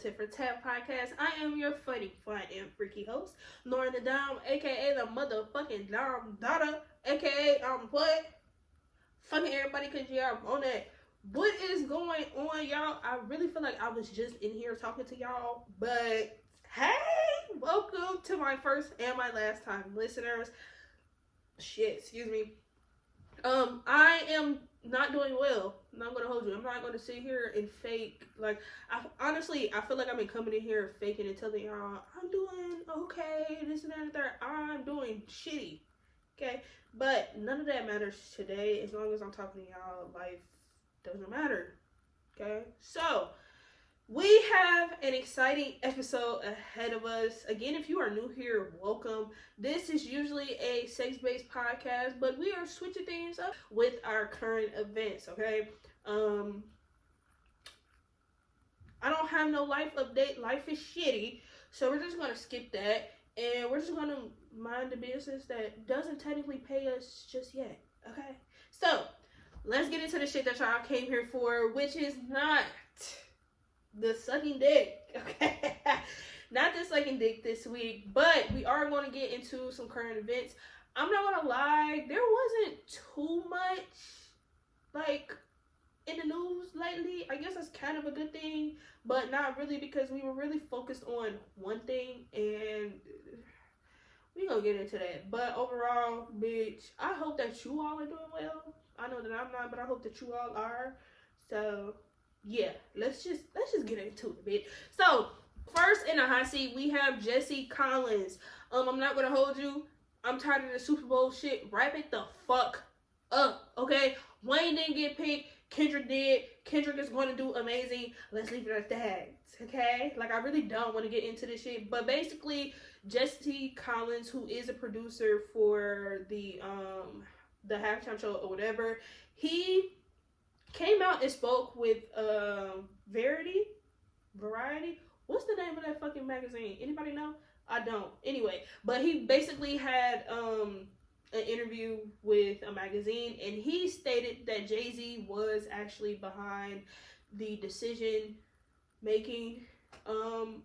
Tit for Tat podcast. I am your funny, fun, and freaky host, Lauryn.thedomme, aka the motherfucking Dom daughter, aka what? Fucking everybody, cause yeah, I'm on that. What is going on, y'all? I really feel like I was just in here talking to y'all, but hey, welcome to my first and my last time listeners. Shit, excuse me. I am not doing well. I'm not gonna hold you. I'm not gonna sit here and fake. Like, I feel like I've been coming in here faking and telling y'all I'm doing okay, this and that and that. I'm doing shitty, okay? But none of that matters today. As long as I'm talking to y'all, life doesn't matter, okay? So we have an exciting episode ahead of us. Again, if you are new here, welcome. This is usually a sex-based podcast, but we are switching things up with our current events, okay? I don't have no life update. Life is shitty, so we're just going to skip that, and we're just going to mind the business that doesn't technically pay us just yet, okay? So, let's get into the shit that y'all came here for, which is not the sucking dick, okay? Not the sucking dick this week, but we are going to get into some current events. I'm not going to lie, there wasn't too much, like, in the news lately. I guess that's kind of a good thing, but not really, because we were really focused on one thing, and we gonna get into that. But overall, bitch, I hope that you all are doing well. I know that I'm not, but I hope that you all are. So yeah, let's just get into it, bitch. So first in the hot seat, we have Jesse Collins. I'm not gonna hold you. I'm tired of the Super Bowl shit. Wrap it the fuck up, okay? Wayne didn't get picked. Kendrick did. Kendrick is going to do amazing. Let's leave it at that, okay? Like, I really don't want to get into this shit, but basically, Jesse Collins, who is a producer for the halftime show or whatever, he came out and spoke with Variety. What's the name of that fucking magazine? Anybody know? I don't. Anyway, but he basically had an interview with a magazine, and he stated that Jay-Z was actually behind the decision making. And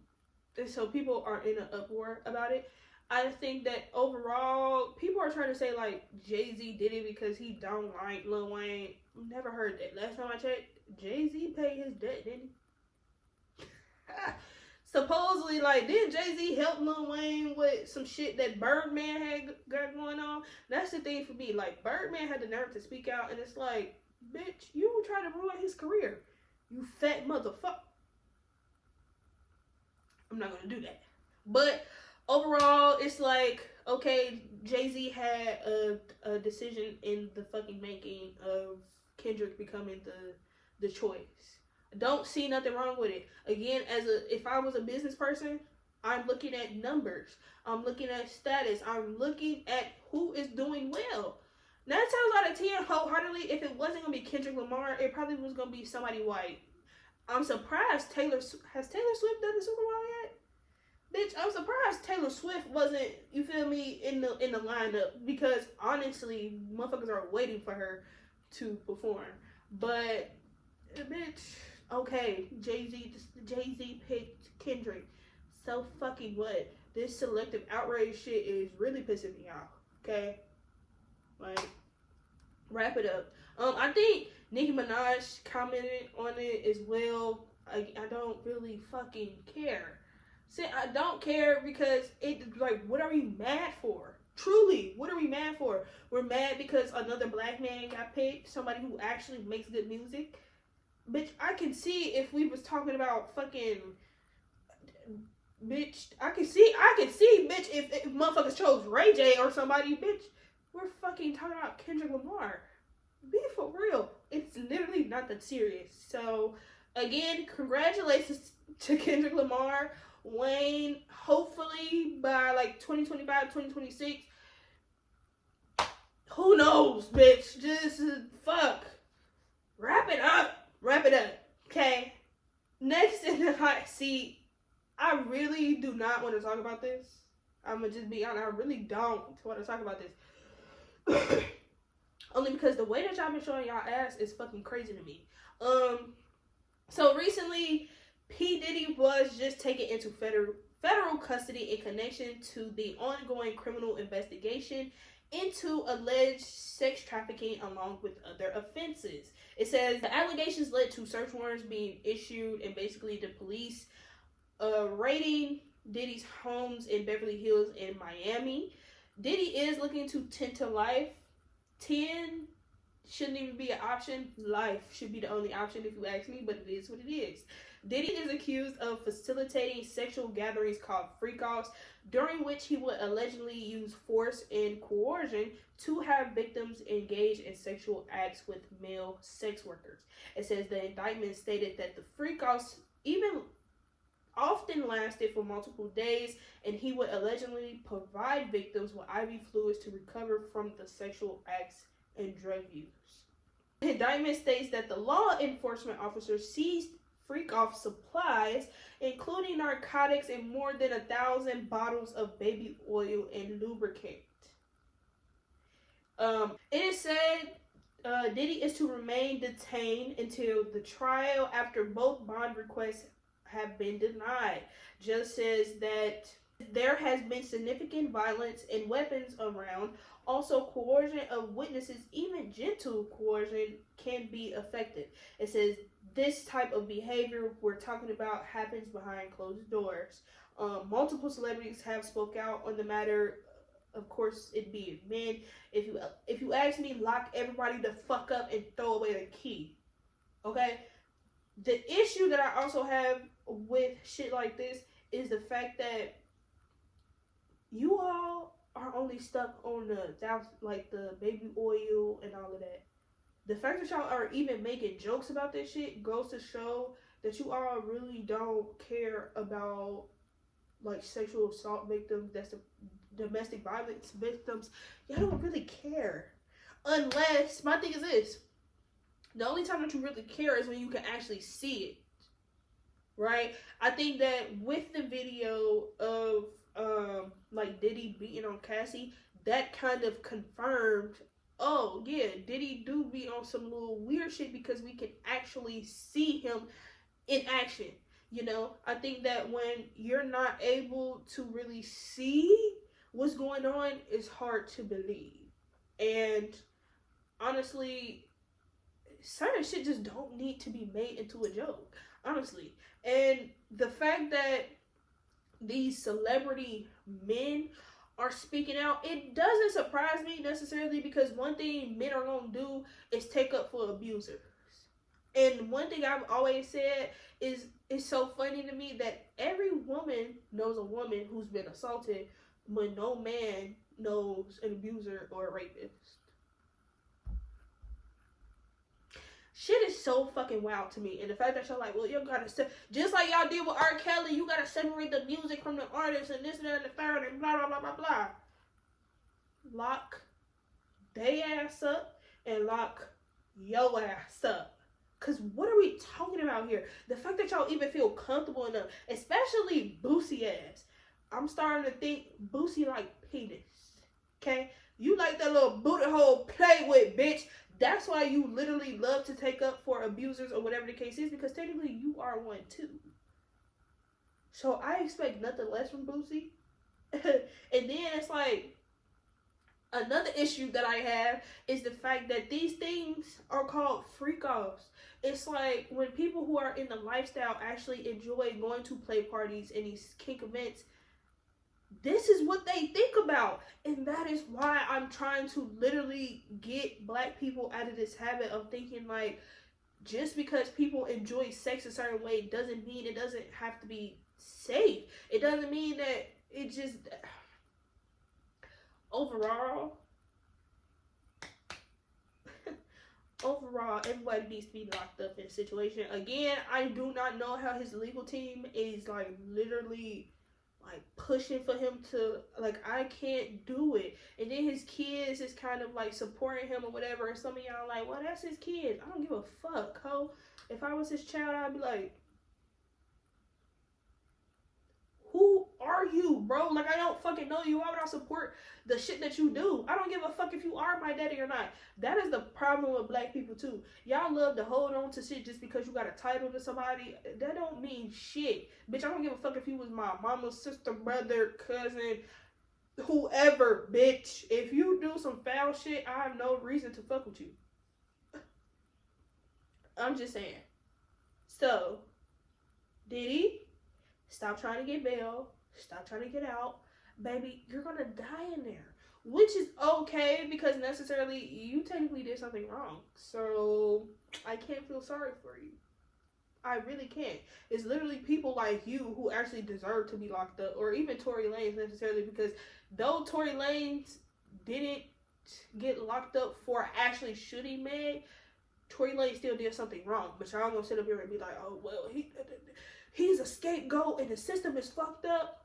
so people are in an uproar about it. I think that overall, people are trying to say, like, Jay-Z did it because he don't like Lil Wayne. Never heard that. Last time I checked, Jay-Z paid his debt, didn't he? Supposedly, like, didn't Jay-Z help Lil Wayne with some shit that Birdman had got going on? That's the thing for me. Like, Birdman had the nerve to speak out, and it's like, bitch, you try to ruin his career. You fat motherfucker. I'm not gonna do that. But overall, it's like, okay, Jay-Z had a decision in the fucking making of Kendrick becoming the choice. Don't see nothing wrong with it. Again, if I was a business person, I'm looking at numbers. I'm looking at status. I'm looking at who is doing well. 9 times out of 10, wholeheartedly, if it wasn't gonna be Kendrick Lamar, it probably was gonna be somebody white. I'm surprised has Taylor Swift done the Super Bowl yet? Bitch, I'm surprised Taylor Swift wasn't, you feel me, in the lineup, because honestly, motherfuckers are waiting for her to perform. But bitch, okay, Jay-Z picked Kendrick. So fucking what? This Selective Outrage shit is really pissing me off. Okay, like, wrap it up. I think Nicki Minaj commented on it as well. I don't really fucking care. See, I don't care because it, like, what are we mad for? Truly, what are we mad for? We're mad because another black man got picked, somebody who actually makes good music. Bitch, I can see if we was talking about fucking, bitch, I can see, bitch, if motherfuckers chose Ray J or somebody, bitch, we're fucking talking about Kendrick Lamar. Be for real. It's literally not that serious. So, again, congratulations to Kendrick Lamar. Wayne, hopefully by like 2025, 2026, who knows, bitch, just fuck, wrap it up, okay? Next in the hot seat, I really do not want to talk about this. I'm gonna just be honest, I really don't want to talk about this. Only because the way that y'all been showing y'all ass is fucking crazy to me. So recently, P. Diddy was just taken into federal custody in connection to the ongoing criminal investigation into alleged sex trafficking along with other offenses. It says the allegations led to search warrants being issued and basically the police raiding Diddy's homes in Beverly Hills and Miami. Diddy is looking to 10 to life. 10 shouldn't even be an option. Life should be the only option if you ask me, but it is what it is. Diddy is accused of facilitating sexual gatherings called freak-offs, during which he would allegedly use force and coercion to have victims engage in sexual acts with male sex workers. It says the indictment stated that the freak-offs even often lasted for multiple days, and he would allegedly provide victims with IV fluids to recover from the sexual acts and drug use. The indictment states that the law enforcement officers seized freak-off supplies, including narcotics and more than 1,000 bottles of baby oil and lubricant. It is said Diddy is to remain detained until the trial after both bond requests have been denied. Just says that there has been significant violence and weapons around. Also, coercion of witnesses, even gentle coercion, can be effective. It says this type of behavior we're talking about happens behind closed doors. Multiple celebrities have spoke out on the matter. Of course, it be men. If you ask me, lock everybody the fuck up and throw away the key. Okay? The issue that I also have with shit like this is the fact that you all are only stuck on the baby oil and all of that. The fact that y'all are even making jokes about this shit goes to show that you all really don't care about like sexual assault victims, that's the domestic violence victims. Y'all don't really care. Unless, my thing is this, the only time that you really care is when you can actually see it. Right? I think that with the video of like Diddy beating on Cassie, that kind of confirmed, oh yeah, Diddy do be on some little weird shit because we can actually see him in action. You know, I think that when you're not able to really see what's going on, it's hard to believe. And honestly, certain shit just don't need to be made into a joke, honestly. And the fact that these celebrity men are speaking out, it doesn't surprise me necessarily, because one thing men are going to do is take up for abusers. And one thing I've always said is, it's so funny to me that every woman knows a woman who's been assaulted, when no man knows an abuser or a rapist. Shit is so fucking wild to me. And the fact that y'all like, well, you gotta just like y'all did with R. Kelly, you gotta separate the music from the artist and this and that and the third and blah blah blah blah blah. Lock they ass up and lock your ass up. Cause what are we talking about here? The fact that y'all even feel comfortable enough, especially Boosie ass. I'm starting to think Boosie like penis. Okay? You like that little booty hole play with, bitch. That's why you literally love to take up for abusers or whatever the case is, because technically you are one too. So I expect nothing less from Boosie. And then it's like, another issue that I have is the fact that these things are called freak-offs. It's like when people who are in the lifestyle actually enjoy going to play parties and these kink events, this is what they think about. And that is why I'm trying to literally get black people out of this habit of thinking like, just because people enjoy sex a certain way doesn't mean it doesn't have to be safe. It doesn't mean that it just... Overall, everybody needs to be locked up in a situation. Again, I do not know how his legal team is like literally like pushing for him to, like, I can't do it. And then his kids is kind of like supporting him or whatever. And some of y'all like, well, that's his kid. I don't give a fuck, ho. If I was his child, I'd be like, who are you, bro? Like, I don't fucking know you. Why would I support the shit that you do? I don't give a fuck if you are my daddy or not. That is the problem with black people too. Y'all love to hold on to shit just because you got a title to somebody. That don't mean shit. Bitch, I don't give a fuck if you was my mama, sister, brother, cousin, whoever, bitch. If you do some foul shit, I have no reason to fuck with you. I'm just saying. So, Diddy, stop trying to get bail. Stop trying to get out. Baby, you're gonna die in there. Which is okay, because necessarily you technically did something wrong. So, I can't feel sorry for you. I really can't. It's literally people like you who actually deserve to be locked up. Or even Tory Lanez necessarily, because though Tory Lanez didn't get locked up for actually shooting Meg, Tory Lanez still did something wrong. But y'all gonna sit up here and be like, oh, well, he's a scapegoat and the system is fucked up.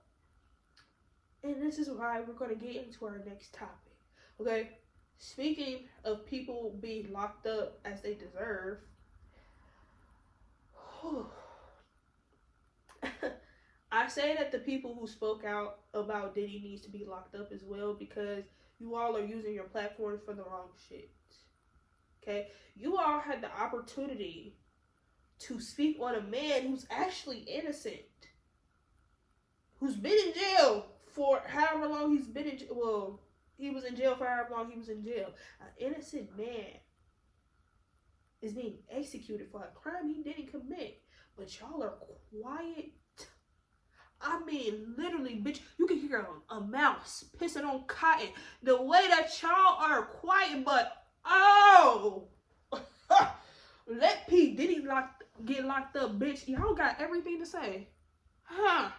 And this is why we're going to get into our next topic. Okay? Speaking of people being locked up as they deserve. I say that the people who spoke out about Diddy needs to be locked up as well, because you all are using your platforms for the wrong shit. Okay? You all had the opportunity to speak on a man who's actually innocent. Who's been in jail for however long he's been in jail. Well, he was in jail for however long he was in jail. An innocent man is being executed for a crime he didn't commit. But y'all are quiet. I mean, literally, bitch, you can hear a mouse pissing on cotton. The way that y'all are quiet, but, oh, let P. Diddy get locked up, bitch. Y'all got everything to say. Huh.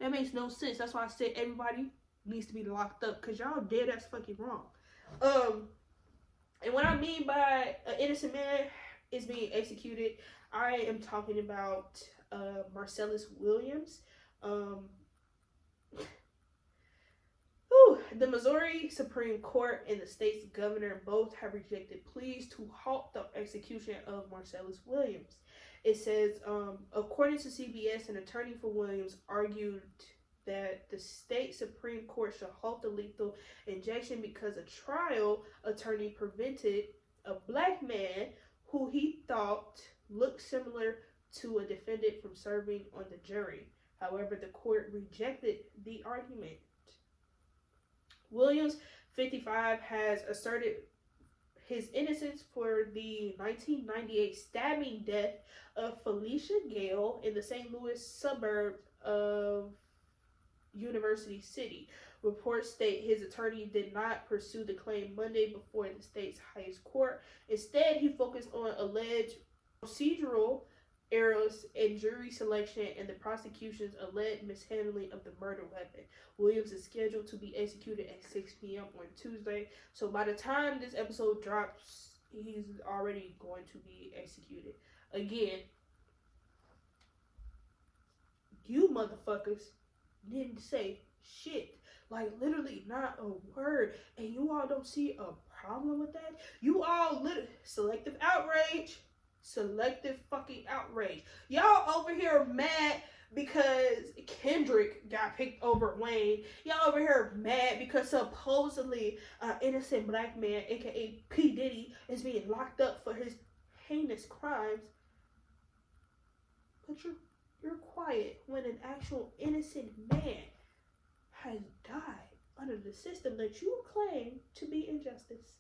That makes no sense. That's why I said everybody needs to be locked up, because y'all dead ass fucking wrong. And what I mean by an innocent man is being executed, I am talking about Marcellus Williams. The Missouri Supreme Court and the state's governor both have rejected pleas to halt the execution of Marcellus Williams. It says, according to CBS, an attorney for Williams argued that the state Supreme Court should halt the lethal injection because a trial attorney prevented a black man who he thought looked similar to a defendant from serving on the jury. However, the court rejected the argument. Williams, 55, has asserted his innocence for the 1998 stabbing death of Felicia Gale in the St. Louis suburb of University City. Reports state his attorney did not pursue the claim Monday before the state's highest court. Instead, he focused on alleged procedural errors in jury selection and the prosecution's alleged mishandling of the murder weapon. Williams is scheduled to be executed at 6 p.m. on Tuesday. So by the time this episode drops, he's already going to be executed. Again, you motherfuckers didn't say shit. Like, literally not a word. And you all don't see a problem with that? You all selective outrage. Selective fucking outrage. Y'all over here mad because Kendrick got picked over Wayne. Y'all over here mad because supposedly an innocent black man, aka P. Diddy, is being locked up for his heinous crimes. But you're quiet when an actual innocent man has died under the system that you claim to be injustice.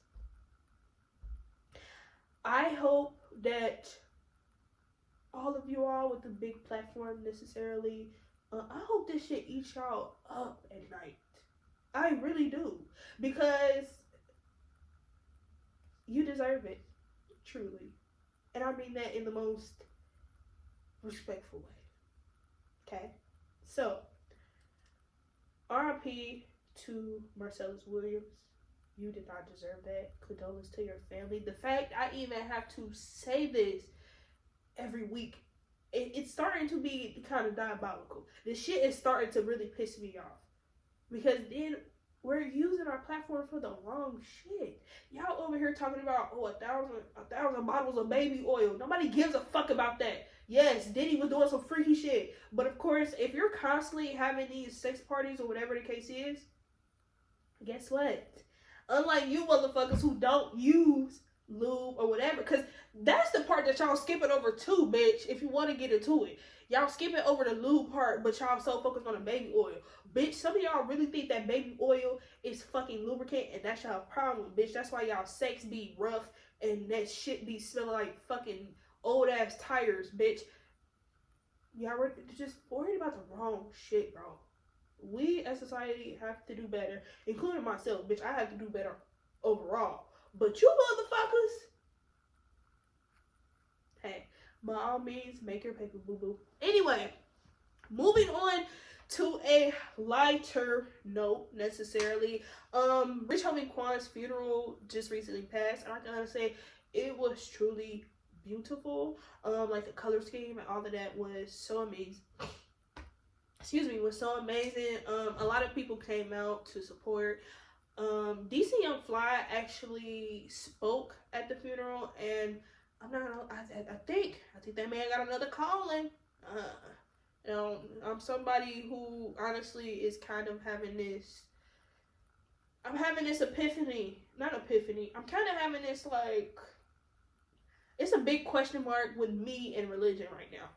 I hope that all of you all with the big platform necessarily, I hope this shit eats y'all up at night. I really do. Because you deserve it. Truly. And I mean that in the most respectful way. Okay? So, R.I.P. to Marcellus Williams. You did not deserve that. Condolence to your family. The fact I even have to say this every week, it's starting to be kind of diabolical. This shit is starting to really piss me off. Because then we're using our platform for the wrong shit. Y'all over here talking about, 1,000 bottles of baby oil. Nobody gives a fuck about that. Yes, Diddy was doing some freaky shit. But of course, if you're constantly having these sex parties or whatever the case is, guess what? Unlike you motherfuckers who don't use lube or whatever, because that's the part that y'all skipping over too, bitch. If you want to get into it, y'all skipping over the lube part, but y'all so focused on the baby oil, bitch. Some of y'all really think that baby oil is fucking lubricant, and that's y'all problem, bitch. That's why y'all sex be rough and that shit be smelling like fucking old ass tires, bitch. Y'all just worried about the wrong shit, bro. We as society have to do better, including myself, bitch. I have to do better overall. But you motherfuckers, hey, by all means, make your paper, boo boo. Anyway, moving on to a lighter note, necessarily. Rich Homie Quan's funeral just recently passed, and I gotta say, it was truly beautiful. Like the color scheme and all of that was so amazing. Excuse me, was so amazing. A lot of people came out to support. DC Young Fly actually spoke at the funeral, and I'm not gonna. I think that man got another calling. You know, I'm somebody who honestly is kind of having this. I'm having this epiphany, not epiphany. I'm kind of having this like. It's a big question mark with me and religion right now.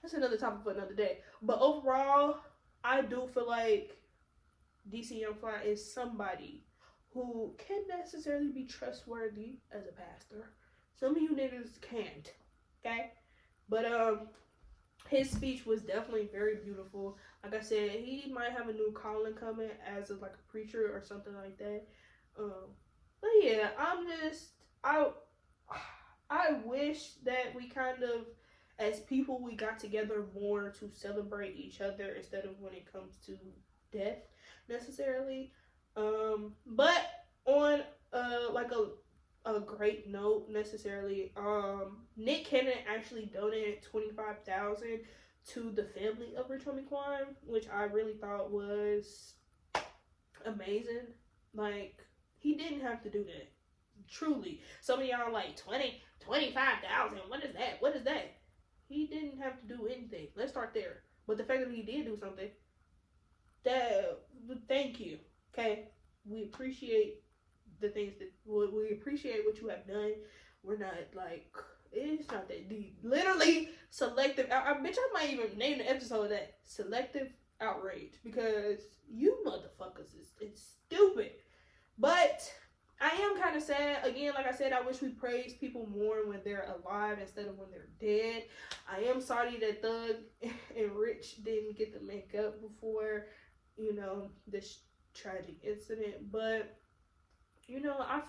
That's another topic for another day. But overall, I do feel like DC Young Fly is somebody who can't necessarily be trustworthy as a pastor. Some of you niggas can't, okay? But his speech was definitely very beautiful. Like I said, he might have a new calling coming as like a preacher or something like that. But yeah, I wish that we kind of, as people, we got together more to celebrate each other instead of when it comes to death necessarily. But on like a great note necessarily, Nick Cannon actually donated $25,000 to the family of Rich Homie Quan, which I really thought was amazing. Like, he didn't have to do that. Truly. Some of y'all like 25,000. What is that? What is that? He didn't have to do anything. Let's start there. But the fact that he did do something, thank you. Okay? We appreciate the things that, we appreciate what you have done. We're not like, it's not that deep. Literally, Selective, bitch, I might even name the episode that Selective Outrage, because you motherfuckers it's stupid. But I am kind of sad. Again, like I said, I wish we praised people more when they're alive instead of when they're dead. I am sorry that Thug and Rich didn't get to make up before, you know, this tragic incident. But, you know, I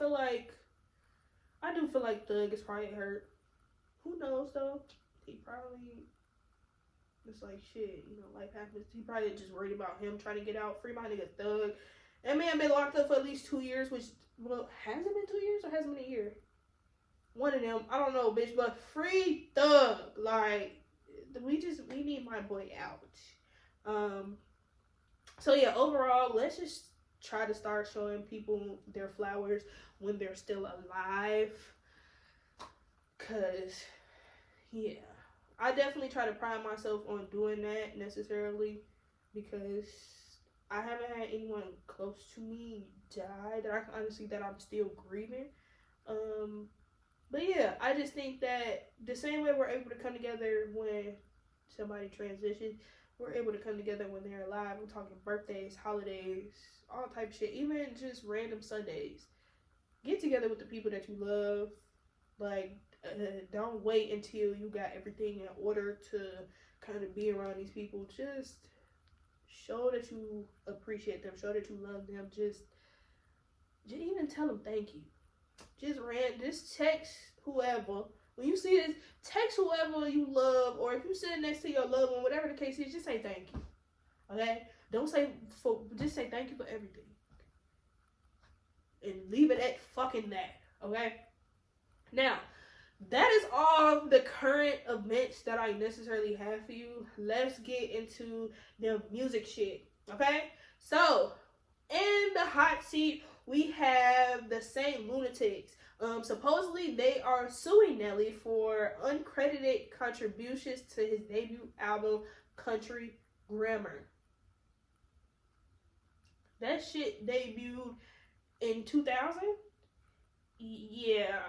do feel like Thug is probably hurt. Who knows, though? He probably, it's like, shit, you know, life happens. He probably just worried about him trying to get out. Free my nigga Thug. That man been locked up for at least 2 years, which, well, has it been 2 years or has it been a year? One of them. I don't know, bitch, but free Thug. Like, we need my boy out. So yeah, overall, let's just try to start showing people their flowers when they're still alive. Cause, yeah, I definitely try to pride myself on doing that necessarily, because I haven't had anyone close to me die that I can honestly, that I'm still grieving. But yeah, I just think that the same way we're able to come together when somebody transitions, we're able to come together when they're alive. We're talking birthdays, holidays, all type of shit, even just random Sundays. Get together with the people that you love. Like, don't wait until you got everything in order to kind of be around these people. Just show that you appreciate them. Show that you love them. Just even tell them thank you. Just text whoever. When you see this, text whoever you love, or if you're sitting next to your loved one, whatever the case is, just say thank you. Okay? Just say thank you for everything. And leave it at fucking that. Okay? Now, that is all the current events that I necessarily have for you. Let's get into the music shit. Okay? So, in the hot seat, we have the Saint Lunatics. Supposedly, they are suing Nelly for uncredited contributions to his debut album, Country Grammar. That shit debuted in 2000? Yeah.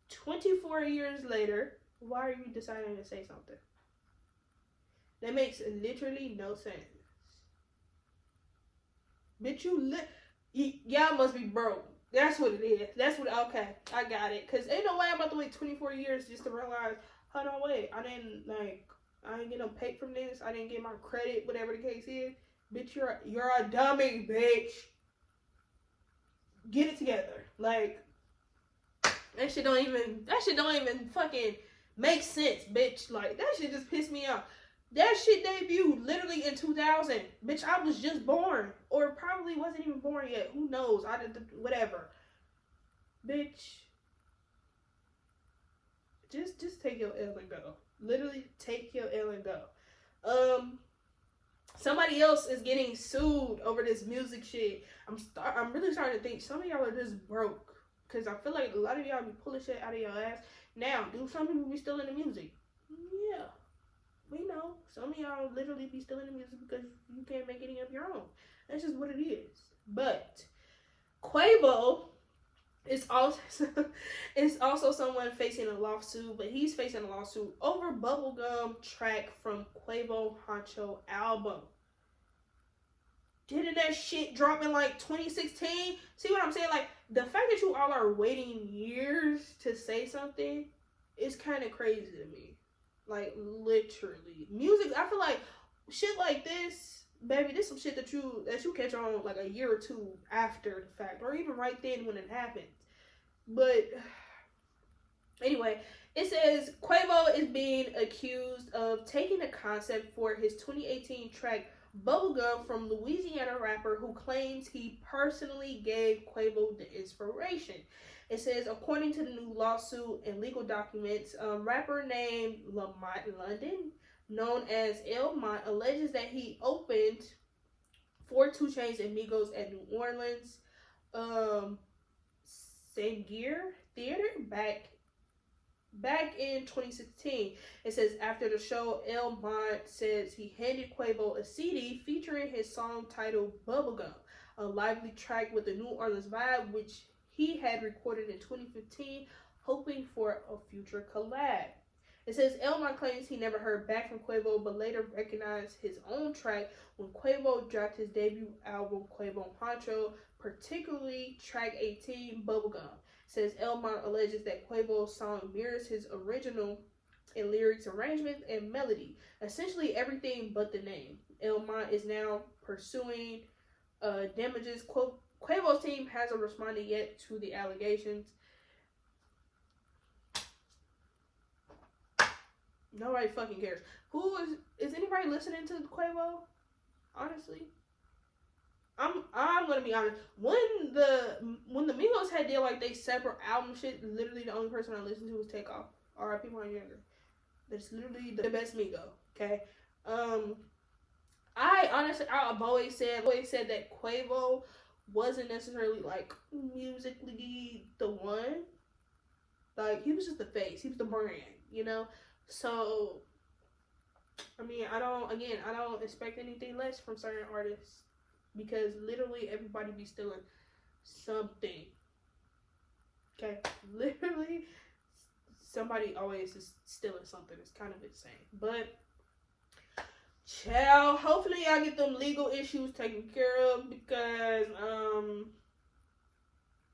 24 years later, why are you deciding to say something? That makes literally no sense. Bitch, y'all must be broke. That's what it is. That's what, okay, I got it. Because ain't no way I'm about to wait 24 years just to realize, hold on, wait, I didn't get no pay from this. I didn't get my credit, whatever the case is. Bitch, you're a dummy, bitch. Get it together. Like, that shit don't even fucking make sense, bitch. Like, that shit just pissed me off. That shit debuted literally in 2000. Bitch, I was just born. Or probably wasn't even born yet. Who knows? Whatever. Bitch. Just take your L and go. Literally take your L and go. Somebody else is getting sued over this music shit. I'm really starting to think some of y'all are just broke. Because I feel like a lot of y'all be pulling shit out of your ass. Now, do some people be still in the music? Yeah. We know. Some of y'all literally be still in the music because you can't make any of your own. That's just what it is. But Quavo is also someone facing a lawsuit, but he's facing a lawsuit over bubblegum track from Quavo Honcho album. Didn't that shit drop in like 2016? See what I'm saying? Like, the fact that you all are waiting years to say something is kind of crazy to me. Like, literally. Music, I feel like shit like this, baby, this some shit that you catch on like a year or two after the fact, or even right then when it happens. But anyway, it says Quavo is being accused of taking a concept for his 2018 track Bubblegum from Louisiana rapper who claims he personally gave Quavo the inspiration. It says, according to the new lawsuit and legal documents, rapper named Lamont London, known as El Mont, alleges that he opened for 2 Chainz and Migos at New Orleans Saint-Gear Theater back in 2016. It says, after the show, El Mont says he handed Quavo a CD featuring his song titled Bubblegum, a lively track with a New Orleans vibe, which he had recorded in 2015, hoping for a future collab. It says Elmont claims he never heard back from Quavo, but later recognized his own track when Quavo dropped his debut album, Quavo Honcho, particularly track 18, Bubblegum. It says Elmont alleges that Quavo's song mirrors his original in lyrics, arrangement, and melody, essentially everything but the name. Elmont is now pursuing damages. Quavo's team hasn't responded yet to the allegations. Nobody fucking cares. Is anybody listening to Quavo? Honestly, I'm gonna be honest. When the Migos had their like they separate album shit, literally the only person I listened to was Takeoff. R.I.P. Martin Younger. That's literally the best Migo. Okay. I've always said that Quavo wasn't necessarily like musically the one. Like, he was just the face. He was the brand, you know. So, I mean, I don't expect anything less from certain artists because literally everybody be stealing something. Okay, literally somebody always is stealing something. It's kind of insane, but. Child, hopefully y'all get them legal issues taken care of because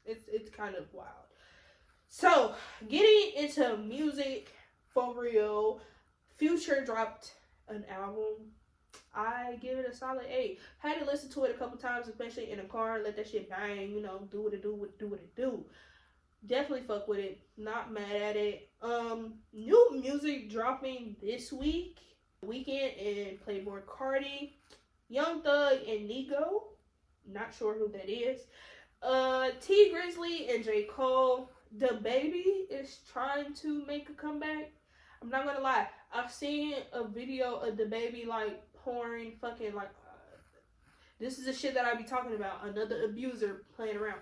it's kind of wild. So, getting into music for real, Future dropped an album. I give it a solid 8. Had to listen to it a couple times, especially in a car. Let that shit bang, you know, do what it do. Definitely fuck with it. Not mad at it. New music dropping this week. Weekend and Playboy Cardi, Young Thug and Nigo, not sure who that is. T Grizzly and J. Cole. DaBaby is trying to make a comeback. I'm not gonna lie, I've seen a video of DaBaby like pouring fucking like this is the shit that I be talking about. Another abuser playing around.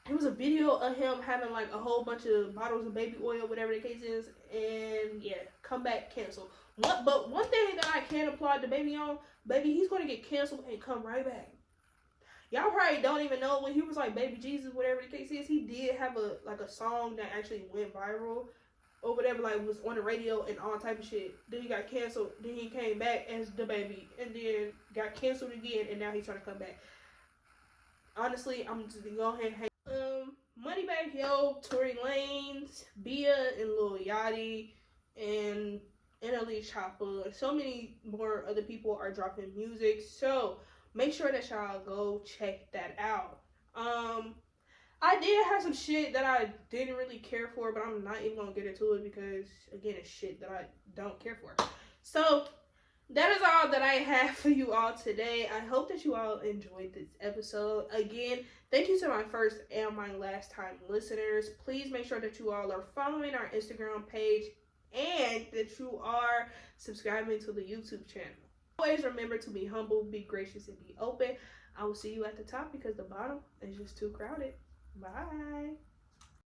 it was a video of him having like a whole bunch of bottles of baby oil, whatever the case is, and yeah, comeback canceled. But one thing that I can applaud the baby on, baby, he's gonna get canceled and come right back. Y'all probably don't even know when he was like Baby Jesus, whatever the case is. He did have a song that actually went viral or whatever, like was on the radio and all type of shit. Then he got canceled. Then he came back as the baby, and then got canceled again, and now he's trying to come back. Honestly, I'm just gonna go ahead and hang. Moneybagg Yo, Tory Lanez, Bia and Lil Yachty, and NLE Choppa, and so many more other people are dropping music. So make sure that y'all go check that out. I did have some shit that I didn't really care for, but I'm not even gonna get into it because again, it's shit that I don't care for. So that is all that I have for you all today. I hope that you all enjoyed this episode. Again, thank you to my first and my last time listeners. Please make sure that you all are following our Instagram page and that you are subscribing to the YouTube channel. Always remember to be humble, be gracious, and be open. I will see you at the top because the bottom is just too crowded. Bye.